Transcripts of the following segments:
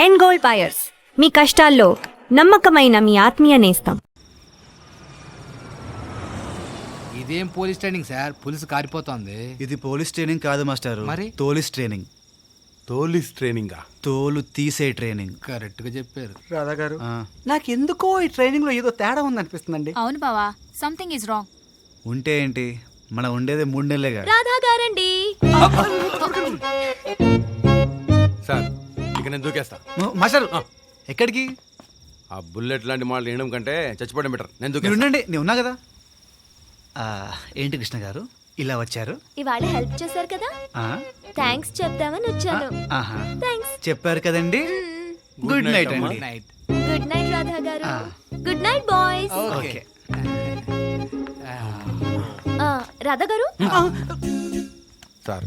End gold buyers, మీ కష్టాల్లో నమ్మకమైన మీ ఆత్మీయ నేస్తం. ఇదేం పోలీస్ ట్రైనింగ్ సార్? పులిసు కారిపోతోంది. ఇది పోలీస్ ట్రైనింగ్ కాదు మాస్టర్, మరి తోలిస్ ట్రైనింగ్. తోలిస్ ట్రైనింగా? తోలు తీసే ట్రైనింగ్. కరెక్ట్ గా చెప్పారు రాధా గారు. నాకు ఎందుకో ఈ ట్రైనింగ్ లో ఏదో తేడా ఉందనిపిస్తుందండి. అవును బావా, సంథింగ్ ఇస్ రాంగ్. ఉంటే ఏంటి, మనం ఉండేదే 3 నెలలేగా. రాధా గారండి. సార్ ఇక నేను దూకేస్తా. మాస్టర్ ఎక్కడికి? ఆ బుల్లెట్ లాంటి మాటలు వేయడం కంటే చచ్చిపోవడం బెటర్. నేను మీరు దూకేస్తా. ఉండండి, నేను ఉన్నా కదా. ఏంటి కృష్ణ గారు ఇలా వచ్చారు? ఇవాళ హెల్ప్ చేశారు కదా, థ్యాంక్స్ చెప్దామని వచ్చాను. ఆహా, థ్యాంక్స్. చెప్పారు కదండి. గుడ్ నైట్ అండి. నైట్. గుడ్ నైట్ రాధా గారు. Good night boys. Okay. Radha గారు, సార్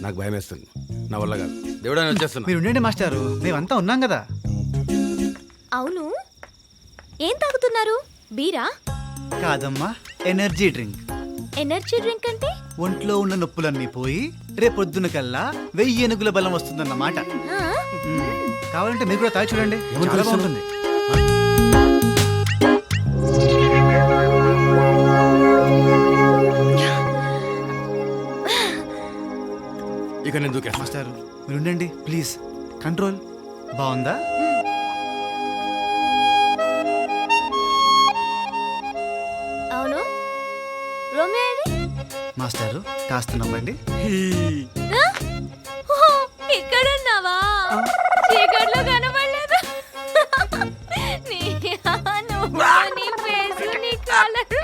నాకు భయం వేస్తుంది, నా వల్ల కాదు. దేవుడా నేను వచ్చేస్తున్నా. మీరు ఉండండి మాస్టారు, మేమంతా ఉన్నాం కదా. అవును ఏం తాగుతున్నారు? బీరా? కాదమ్మా, ఎనర్జీ డ్రింక్. ఎనర్జీ డ్రింక్ అంటే? ఒంట్లో ఉన్న నొప్పులన్నీ పోయి రేపొద్దున కల్లా 1000 ఏనుగుల బలం వస్తుందన్నమాట. కావాలంటే మీరు కూడా తాగి చూడండి, చాలా బాగుంటుంది. ఇక నేను దూకేస్తా. మాస్టారు మీరు ఉండండి ప్లీజ్. కంట్రోల్. బాగుందా? అవును రోమియో ఏడి? మాస్టారు కాస్త నవ్వండి. ఇక్కడున్నావా? చీకట్లో కనబడలేదు. నీ ఫేస్, నీ కలర్.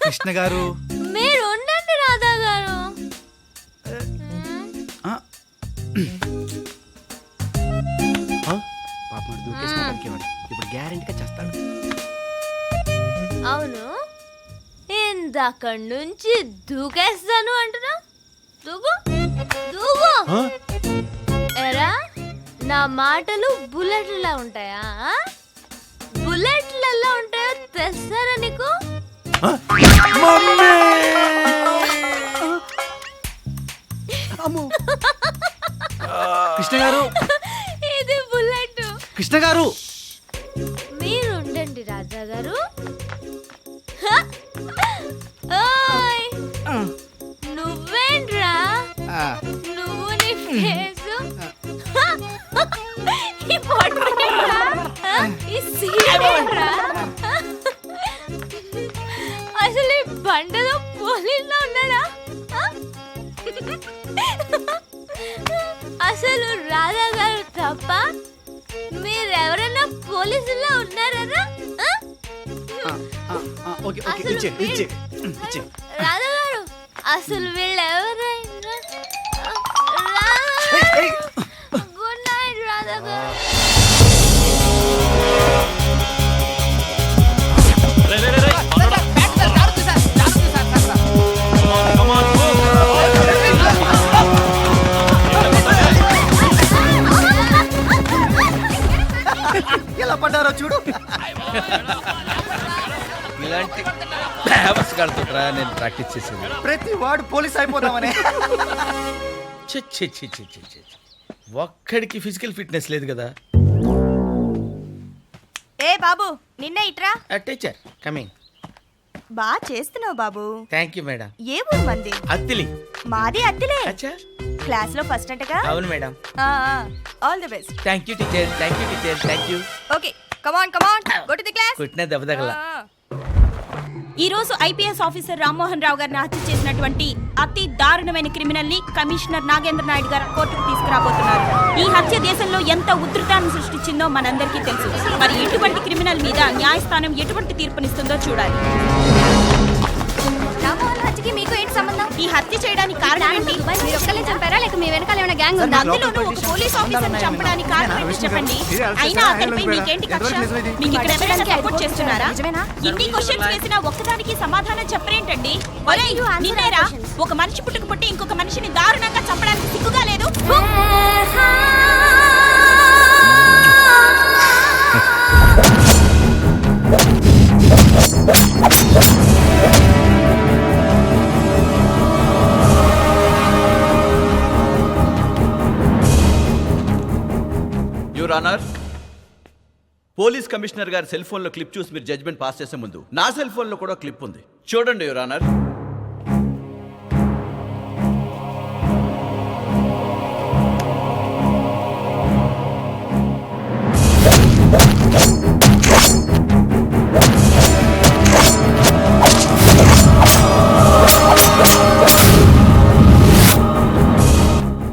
కృష్ణ గారు మీరు ఉండండి రాధా గారు. పాపం దూకేసిన పలికేవాడు ఇప్పుడు గ్యారెంటీగా చేస్తాడు. అవును ఇందాక నుంచి దూకేస్తాను అంటున్నా. దూకు దూకు. ఎరా నా మాటలు బుల్లెట్లా ఉంటాయా? బుల్లెట్లలో ఉంటాయో తెలుసారా నీకు? కృష్ణ గారు, ఇది బుల్లెట్. కృష్ణ గారు మీరు ఉండండి రాజా గారు. ఓయ్ నువ్వేంట్రా? నువ్వు నీ ఫేసు ఈ పొట్టేంట్రా? ఈ సీరేంట్రా? అసలు ఈ బండలో పోలీసులో ఉన్నాడా? అసలు రాధా గారు తప్ప మీరెవరైనా పోలీసుల్లో ఉన్నారా? రాధా గారు అసలు వీళ్ళెవరైనా? గుడ్ నైట్ రాధా గారు. ఎలా పడ్డారో చూడు. ఇలాంటి బ్యావర్స్ కడుతుంటారా నేను ప్రాక్టీస్ చేసేది. ప్రతి వాడు పోలీస్ అయిపోతామని. ఒక్కడికి ఫిజికల్ ఫిట్నెస్ లేదు కదా. ఏ బాబు నిన్న ఇట్రా. Teacher coming. బా చేస్తున్నావు బాబు. Thank you madam. ఏ ఊరు మంది? అత్తిలి. మాది అత్తిలే. అచ్చా, క్లాస్ లో ఫస్ట్ అంటగా? అవును madam. All the best. Thank you teacher, thank you teacher, thank you. Okay come on go to the class. కుట్టిన దెబ్బ తగల. ఈ రోజు ఐపీఎస్ ఆఫీసర్ రామ్మోహన్ రావు గారిని హత్య చేసినటువంటి అతి దారుణమైన క్రిమినల్ ని కమిషనర్ నాగేంద్ర నాయుడు గారు కోర్టుకు తీసుకురాబోతున్నారు. ఈ హత్య దేశంలో ఎంత ఉధృతాన్ని సృష్టించిందో మనందరికీ తెలుసు. మరి ఇటువంటి క్రిమినల్ మీద న్యాయస్థానం ఎటువంటి తీర్పునిస్తుందో చూడాలి. రామ్మోహన్ హత్యకి మీకు ఏంటి సంబంధం? ఈ హత్య చేయడానికి కారణం ఏంటి? మీరు ఒక్కలే చంపారా లేక మీ వెనకాల ఏమైనా గ్యాంగ్ ఉందా? అందులోనూ ఒక పోలీస్ ఆఫీసర్ని చంపడానికి కారణం ఏంటి చెప్పండి. అయినా అతనిపై మీకేంటి కక్ష? మీకు ఇక్కడ ఎవరైనా సపోర్ట్ చేస్తున్నారా? ఇన్ని క్వశ్చన్స్ వేసినా ఒక్కదానికి సమాధానం చెప్పరేంటండి? ఒరేయ్ నిన్నేరా, ఒక మనిషి పుట్టుకు పుట్టి ఇంకొక మనిషిని దారుణంగా చంపడానికి సిగ్గుగా లేదు? యువర్ ఆనర్, పోలీస్ కమిషనర్ గారి సెల్ ఫోన్లో క్లిప్ చూసి మీరు జడ్జ్మెంట్ పాస్ చేసే ముందు నా సెల్ ఫోన్లో కూడా క్లిప్ ఉంది, చూడండి your honour.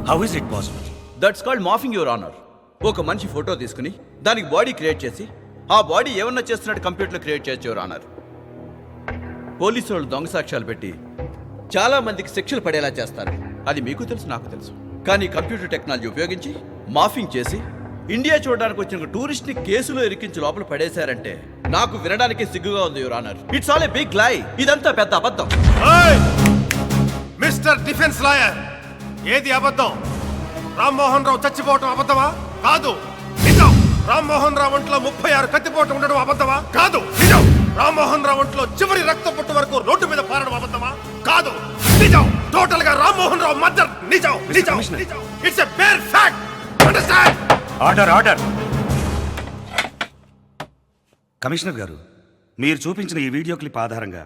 How is it possible? That's called morphing your honour. ఒక మనిషి ఫోటో తీసుకుని దానికి బాడీ క్రియేట్ చేసి ఆ బాడీ ఏమన్నా చేస్తున్నట్టు కంప్యూటర్లో క్రియేట్ చేయొచ్చు యువర్ ఆనర్. పోలీసు వాళ్ళు దొంగ సాక్ష్యాలు పెట్టి చాలా మందికి శిక్షలు పడేలా చేస్తారు, అది మీకు తెలుసు నాకు తెలుసు. కానీ కంప్యూటర్ టెక్నాలజీ ఉపయోగించి మాఫింగ్ చేసి ఇండియా చూడడానికి వచ్చిన టూరిస్ట్ ని కేసులో ఇరికించి లోపల పడేశారంటే నాకు వినడానికి సిగ్గుగా ఉంది your honour. It's all a big lie. ఇదంతా పెద్ద అబద్ధం. మిస్టర్ డిఫెన్స్ లాయర్, ఏది అబద్ధం? రామ్మోహన్ రావు చచ్చిపోవటం అబద్ధమా? కాదు, నిజం. రామ్మోహన్ రావు ఒంట్లో 36 కత్తిపోటు ఉండడం అబద్ధమా? కాదు, నిజం. రామ్మోహన్ రావు ఒంట్లో చివరి రక్త పొట్టు వరకు రోడ్డు మీద పారడం అబద్ధమా? కాదు, నిజం. టోటల్ గా రామ్మోహన్ రావు మర్డర్ నిజం. నిజం. It's a bare fact. Understand? Order. Commissioner గారు, మీరు చూపించిన ఈ వీడియో క్లిప్ ఆధారంగా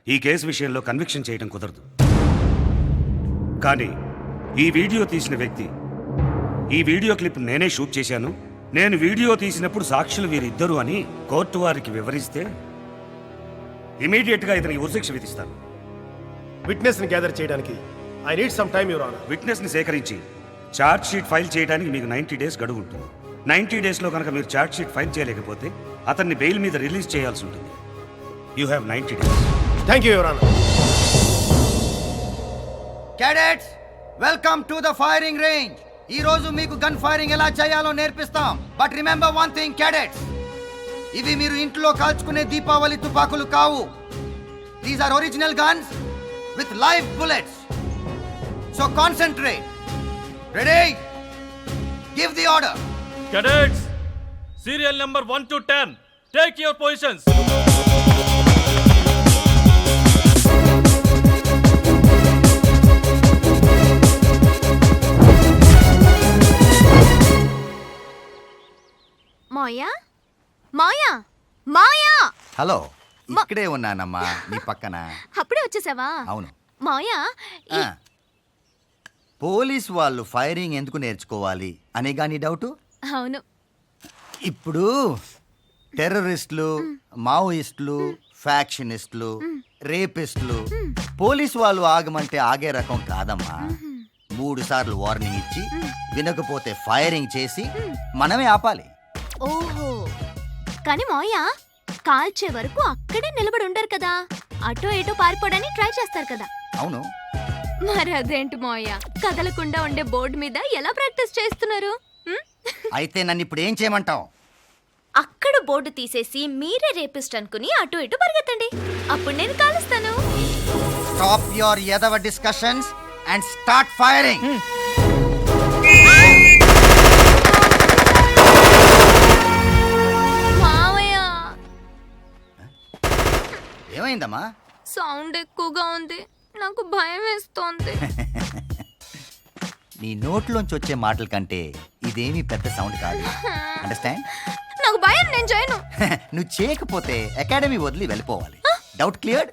ఈ కేసు విషయంలో కన్విక్షన్ చేయడం కుదరదు. కానీ ఈ వీడియో తీసిన వ్యక్తి, ఈ వీడియో క్లిప్ నేనే షూట్ చేశాను, నేను వీడియో తీసినప్పుడు సాక్షులు వీరిద్దరు అని కోర్టు వారికి వివరిస్తే ఇమీడియట్గా ఇతనికి ఉరిశిక్ష విధిస్తాను. విట్నెస్ ని గ్యాదర్ చేయడానికి I need some time your honour. Witness ని సేకరించి ఛార్జ్ షీట్ ఫైల్ చేయడానికి మీకు 90 డేస్ గడువు ఉంటుంది. 90 డేస్లో కనుక మీరు ఛార్జ్ షీట్ ఫైల్ చేయలేకపోతే అతన్ని బెయిల్ మీద రిలీజ్ చేయాల్సి ఉంటుంది. You have 90 days. Thank you your honour. Cadets, welcome to the firing range. ఈ రోజు మీకు గన్ ఫైరింగ్ ఎలా చేయాలో నేర్పిస్తాం. But remember one thing cadets, ఇవి మీరు ఇంట్లో కాల్చుకునే దీపావళి తుపాకులు కావు. These are original guns with live bullets. So concentrate. Ready? Give the order. Cadets, serial number 1 to 10, take your positions. Maya Maya Maya, hello, ఇక్కడే ఉన్నానమ్మా నీ పక్కన. అప్పుడే వచ్చేసావా? అవును. మాయా, పోలీస్ వాళ్ళు ఫైరింగ్ ఎందుకు నేర్చుకోవాలి అనేగా నీ డౌటు? అవును. ఇప్పుడు టెర్రరిస్టులు, మావోయిస్టులు, ఫ్యాక్షనిస్టులు, రేపిస్టులు పోలీస్ వాళ్ళు ఆగమంటే ఆగే రకం కాదమ్మా. 3 సార్లు వార్నింగ్ ఇచ్చి వినకపోతే ఫైరింగ్ చేసి మనమే ఆపాలి. ఓహో, కానీ మాయా కాల్చే వరకు అక్కడే నిలబడి ఉండరు కదా, అటో ఇటో పారిపోవడానికి ట్రై చేస్తారు కదా. అవును. మరి అదేంటి మాయా, కదలకుండా ఉండే బోర్డు మీద ఎలా ప్రాక్టీస్ చేస్తున్నారు? అయితే నన్ను ఇప్పుడు ఏం చేయమంటావు? అక్కడ బోర్డు తీసేసి మీరే రేపిస్ట్ అనుకుని అటు ఇటు పరిగెత్తండి, అప్పుడు నేను కాలుస్తాను. స్టాప్ యువర్ ఎదవ డిస్కషన్స్ అండ్ స్టార్ట్ ఫైరింగ్. మావయ్య, ఏమైందమ్మా? సౌండ్ ఎక్కువగా ఉంది, నాకు భయం వేస్తోంది. నీ నోట్లోంచి వచ్చే మాటల కంటే ఇదేమీ పెద్ద సౌండ్ కాదు. అండర్స్టాండ్? నాకు భయం, నేను చేయను. నువ్వు చేయకపోతే అకాడమీ వదిలి వెళ్ళిపోవాలి. Doubt cleared?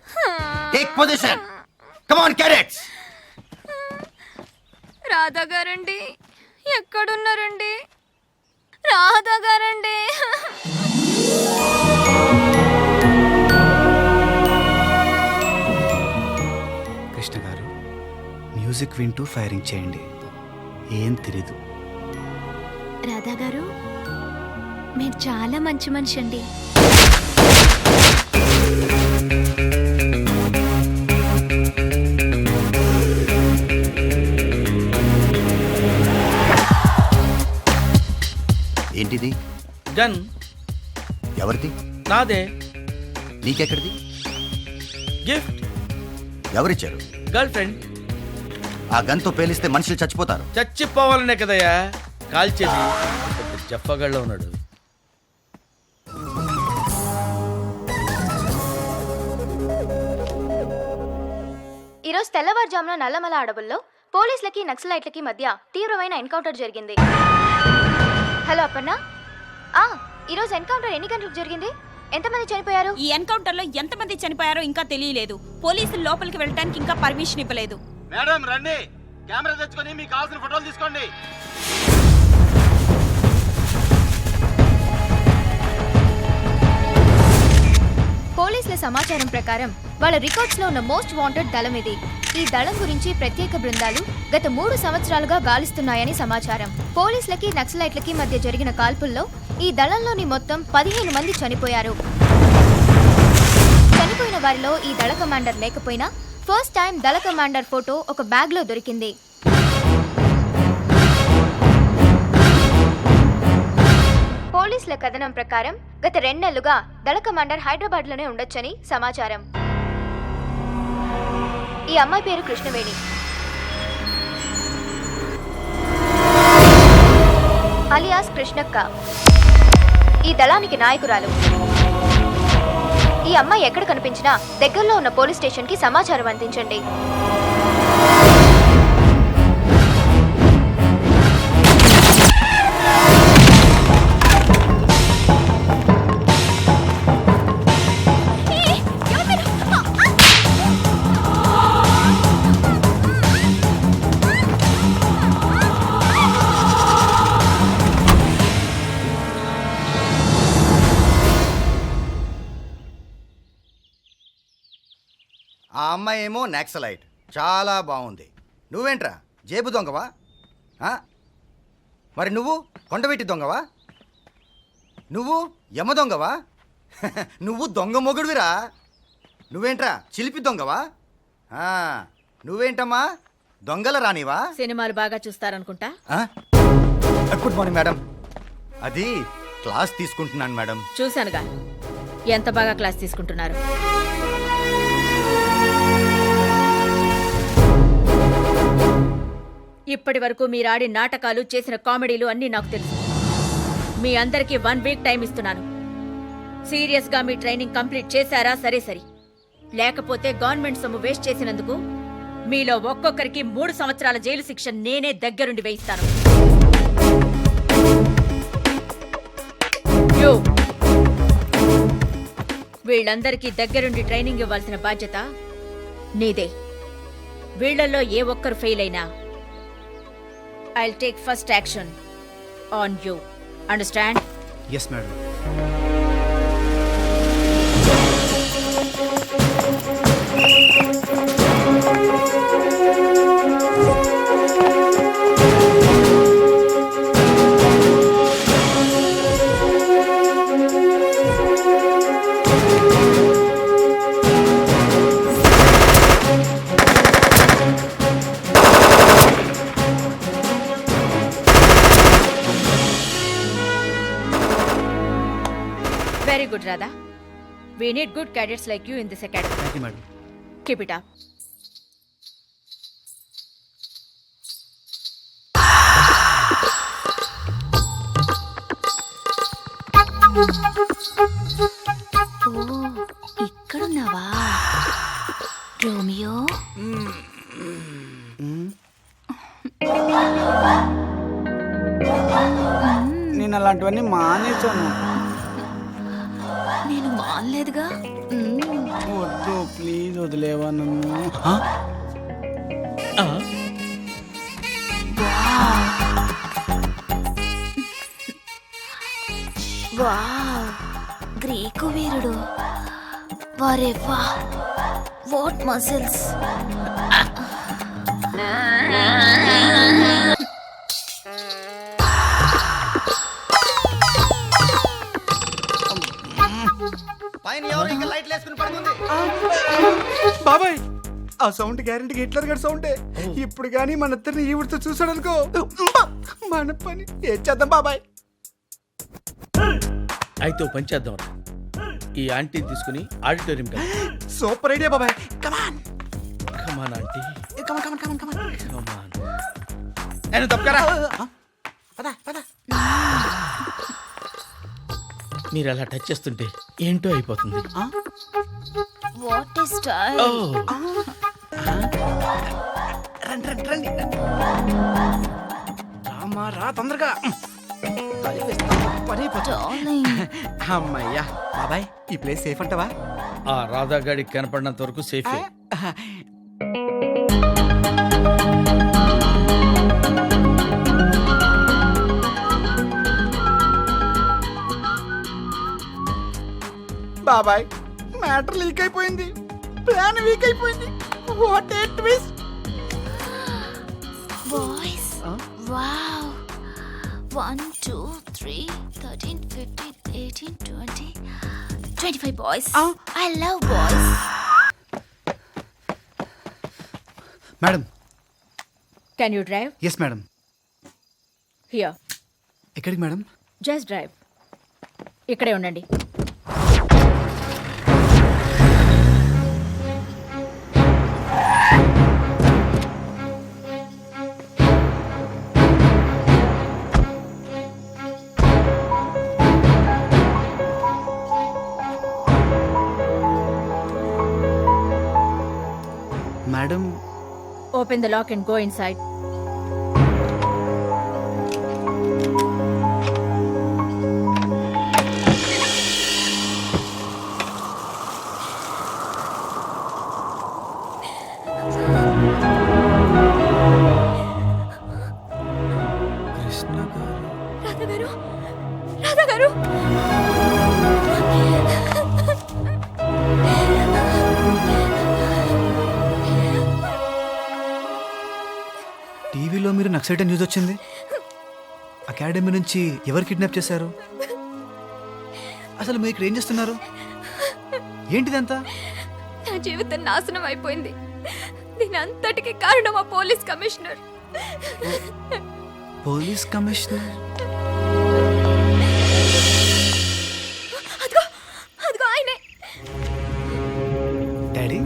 Take position. Come on cadets. Radha గారండి, ఎక్కడున్నారండి? రాధా గారండి. కృష్ణ గారు, మ్యూజిక్ వింటూ ఫైరింగ్ చేయండి, ఏం తెలీదు. రాధా గారు, మీరు చాలా మంచి మనిషి అండి. ఏంటిది? గన్ ఎవరిది? నాదే. నీకెక్కడిది? గిఫ్ట్. ఎవరిచ్చారు? Girl friend. ఆ గన్తో పేలిస్తే మనుషులు చచ్చిపోతారు. చచ్చిపోవాలనే కదయ్యా కాల్చేది. జఫ్ఫగాళ్ళలో ఉన్నాడు. ఈరోజు తెల్లవారుజామున నల్లమల అడవుల్లో పోలీసులకి నక్సలైట్లకి మధ్య తీవ్రమైన ఎన్కౌంటర్ జరిగింది. హలో అపర్ణ. ఈరోజు ఎన్కౌంటర్ ఎన్ని గంటలకు జరిగింది? ఎంతమంది చనిపోయారు? ఈ ఎన్కౌంటర్ లో ఎంతమంది చనిపోయారో ఇంకా తెలియలేదు. పోలీసులు లోపలికి వెళ్ళడానికి ఇంకా పర్మిషన్ ఇవ్వలేదు. మేడం రండి, కెమెరా తెచ్చుకొని మీకు కావాల్సిన ఫోటోలు తీసుకోండి. పోలీసుల సమాచారం ప్రకారం వాళ్ళ రికార్డ్స్ లో ఉన్న మోస్ట్ వాంటెడ్ దళం ఇది. ఈ దళం గురించి ప్రత్యేక బృందాలు గత 3 సంవత్సరాలుగా గాలిస్తున్నాయని సమాచారం. పోలీసులకి నక్సలైట్లకి మధ్య జరిగిన కాల్పుల్లో ఈ దళంలోని మొత్తం 15 మంది చనిపోయారు. చనిపోయిన వారిలో ఈ దళ కమాండర్ లేకపోయినా ఫస్ట్ టైం దళ కమాండర్ ఫోటో ఒక బ్యాగ్ లో దొరికింది. పోలీసుల కథనం ప్రకారం గత 2 నెలలుగా దళ కమాండర్ హైదరాబాద్ లోనే ఉండొచ్చని సమాచారం. ఈ అమ్మాయి పేరు కృష్ణవేణి, అలియాస్ కృష్ణక్క. ఈ దళానికి నాయకురాలు. ఈ అమ్మాయి ఎక్కడ కనిపించినా దగ్గరలో ఉన్న పోలీస్ స్టేషన్ కి సమాచారం అందించండి. ఆ అమ్మాయి ఏమో నక్సలైట్, చాలా బాగుంది. నువ్వేంట్రా జేబు దొంగవా? మరి నువ్వు కొండవీటి దొంగవా? నువ్వు యమ దొంగవా? నువ్వు దొంగ మొగుడువిరా. నువ్వేంట్రా చిలిపి దొంగవా? నువ్వేంటమ్మా దొంగల రానివా? సినిమాలు బాగా చూస్తారనుకుంటా. Good morning madam. అది క్లాస్ తీసుకుంటున్నాను మేడం. చూశానుగా ఎంత బాగా క్లాస్ తీసుకుంటున్నారు. ఇప్పటి వరకు మీరు ఆడి నాటకాలు, చేసిన కామెడీలు అన్నీ నాకు తెలుసు. మీ అందరికీ 1 వీక్ టైం ఇస్తున్నాను. సీరియస్గా మీ ట్రైనింగ్ కంప్లీట్ చేశారా? సరే సరి. లేకపోతే గవర్నమెంట్ సొమ్ము వేస్ట్ చేసినందుకు మీలో ఒక్కొక్కరికి 3 సంవత్సరాల జైలు శిక్ష నేనే దగ్గరుండి వేయిస్తాను. వీళ్ళందరికీ దగ్గరుండి ట్రైనింగ్ ఇవ్వాల్సిన బాధ్యత నీదే. వీళ్లలో ఏ ఒక్కరు ఫెయిల్ అయినా I'll take first action on you. Understand? Yes, madam. Very good, Radha. We need good cadets like you in this academy. Thank you, madam. Keep it up. ఇక్కడున్నావా రోమియో? నేను అలాంటివన్నీ మానేశాను. నేను మానలేదుగా. వద్దు ప్లీజ్, వదిలేవా నన్ను. వావ్, గ్రీకు వీరుడు. వారే వా, what muscles. పైన ఎవరు ఇంకా లైట్లు వేసుకుని పడుతుంది? బాబాయ్, ఆ సౌండ్ గ్యారెంటీ హిట్లర్ గారి సౌండే. ఇప్పుడు కానీ మన ఇద్దరిని ఈవిడితో చూసాడు అనుకో, మన పని ఏం చేద్దాం బాబాయ్. అయితే పని చేద్దాం. ఈ ఆంటీని తీసుకుని ఆడిటోరియం సూపర్ ఐడియా బాబాయ్. కమాన్ కమాన్ ఆంటీ, కమాన్ కమాన్ కమాన్ కమాన్ కమాన్. నేను తప్పకరా. పద పద. మీరు అలా టచ్ చేస్తుంటే ఏంటో అయిపోతుంది. What is style. రండి రండి రండి. రామా రా తొందరగా. అమ్మయ్యా బాబాయ్ ఈ ప్లేస్ సేఫ్ అంటవా? ఆ రాధాగాడికి కనపడినంత వరకు సేఫే. బాబాయ్ మ్యాటర్ లీక్ అయిపోయింది, ప్లాన్ వీక్ అయిపోయింది. What a twist. Boys wow 1 2 3 13 15 18 20 25 boys. I love boys. Madam. Can you drive? Yes madam. Here. ఎక్కడికి మేడం? Just drive. ఇక్కడే ఉండండి. Madam. Open the lock and go inside. Radha garu టీవీలో మీరు నక్సలైట్ న్యూస్ వచ్చింది. Academy నుంచి ఎవరు కిడ్నాప్ చేశారు? అసలు మీరు ఇక్కడ ఏం చేస్తున్నారు? ఏంటిదంతా? నా జీవితం నాశనం అయిపోయింది. దీని అంతటికి కారణం ఆ పోలీస్ కమిషనర్. Police commissioner? అదిగో అదిగో ఆయనే. డాడీ?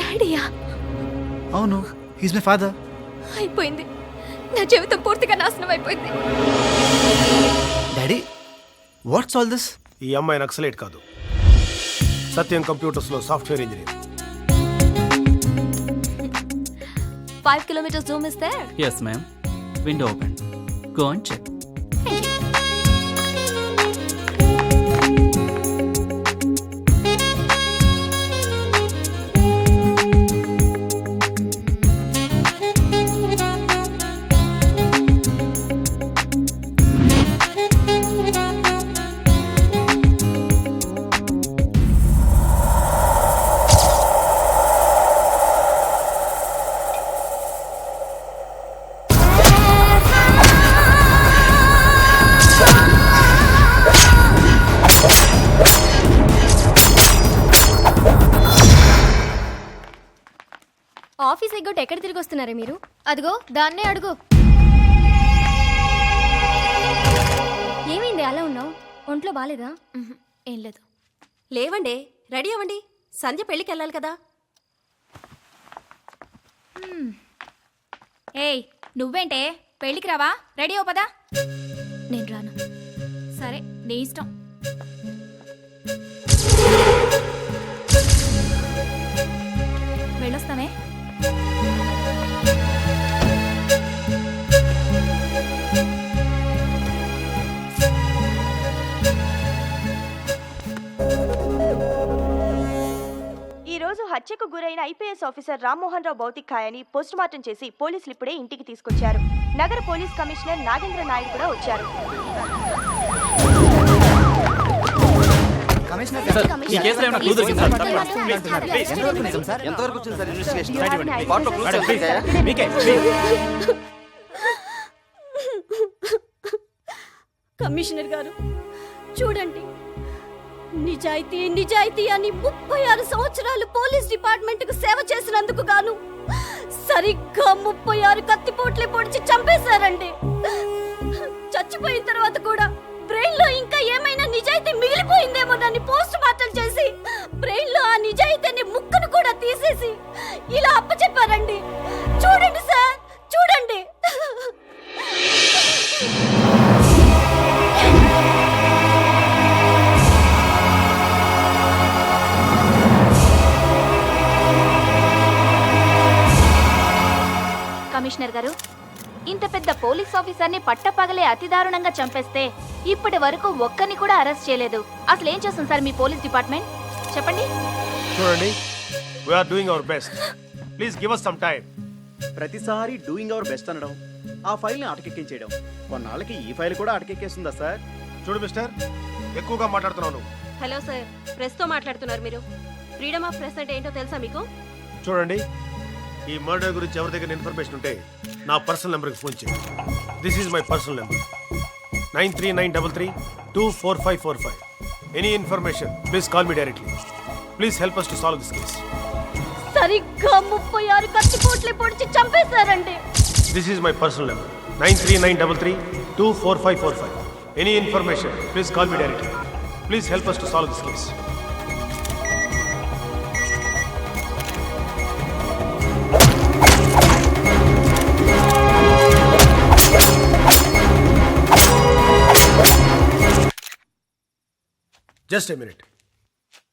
డాడీయా? అవును, హీస్ మై ఫాదర్. అయిపోయింది. నా జీవితం పూర్తిగా నాశనం అయిపోయింది. Daddy, what's all this? ఈ అమ్మాయి నక్సలైట్ కాదు, సత్యం కంప్యూటర్స్ లో software engineer. 5 kilometers zoom is there. Yes, ma'am. Window open. Go and check. Thank you. Office ఎగ్గొట్టి ఎక్కడ తిరిగి వస్తున్నారా మీరు? అదిగో దాన్నే అడుగు. ఏమైంది అలా ఉన్నావు? ఒంట్లో బాలేదా? ఏం లేదు. లేవండి, రెడీ అవ్వండి. సంధ్య పెళ్ళికి వెళ్ళాలి కదా. ఏయ్ నువ్వేంటే పెళ్ళికి రావా? రెడీ అవ్వ పదా. నేను రాను. సరే నీ ఇష్టం. వెళ్ళొస్తామే. ఈ రోజు హత్యకు గురైన ఐపీఎస్ ఆఫీసర్ రామ్మోహన్ రావు భౌతిక కాయాన్ని పోస్టుమార్టం చేసి పోలీసులు ఇప్పుడే ఇంటికి తీసుకొచ్చారు. నగర పోలీస్ కమిషనర్ నాగేంద్ర నాయుడు కూడా వచ్చారు. కమిషనర్ గారు చూడండి, నిజాయితీ నిజాయితీ అని 36 సంవత్సరాలు పోలీస్ డిపార్ట్మెంట్ కు సేవ చేసినందుకు గాను సరిగ్గా 36 కత్తిపోట్లే పొడిచి చంపేశారండి. చచ్చిపోయిన తర్వాత కూడా బ్రెయిన్ లో ఇంకా ఏమైనా నిజాయితీ మిగిలిపోయిందేమోనని పోస్ట్ మార్టం చేసి బ్రెయిన్ లో ఆ నిజాయితీని ముక్కను కూడా తీసేసి ఇలా అప్పచెప్పారండి. చూడండి సార్, చూడండి. కమిషనర్ గారు, ఇంత పెద్ద పోలీస్ ఆఫీసర్ని పట్టపగలే అతి దారుణంగా చంపేస్తే ఇప్పటి వరకు ఒక్కరిని కూడా అరెస్ట్ చేయలేదు. అసలు ఏం చేస్తుంది సార్ మీ పోలీస్ డిపార్ట్మెంట్? చెప్పండి. చూడండి, we're doing our best. Please give us some time. ప్రతిసారి డూయింగ్ అవర్ బెస్ట్ అనడం, ఆ ఫైల్ని అటకెక్కించేయడం, కొన్నాళ్ళకి ఈ ఫైల్ కూడా అటకెక్కేస్తుందా సార్? చూడు మిస్టర్, ఎక్కువగా మాట్లాడుతున్నాను. హలో సార్, ప్రెస్ తో మాట్లాడుతున్నారు మీరు. ఫ్రీడమ్ ఆఫ్ ప్రెస్ అంటే ఏంటో తెలుసా మీకు? చూడండి, ఈ మర్డర్ గురించి ఎవరి దగ్గర ఇన్ఫర్మేషన్ ఉంటే నా పర్సనల్ నెంబర్కి ఫోన్ చేయండి. This is my personal number 9393324545. Any information please call me directly. Please help us to solve this case. సరిగ్గా 36 కత్తిపోట్లే పొడిచి చంపేశారండి. This is my personal number 9393324545. Any information please call me directly. Please help us to solve this case. Just a minute.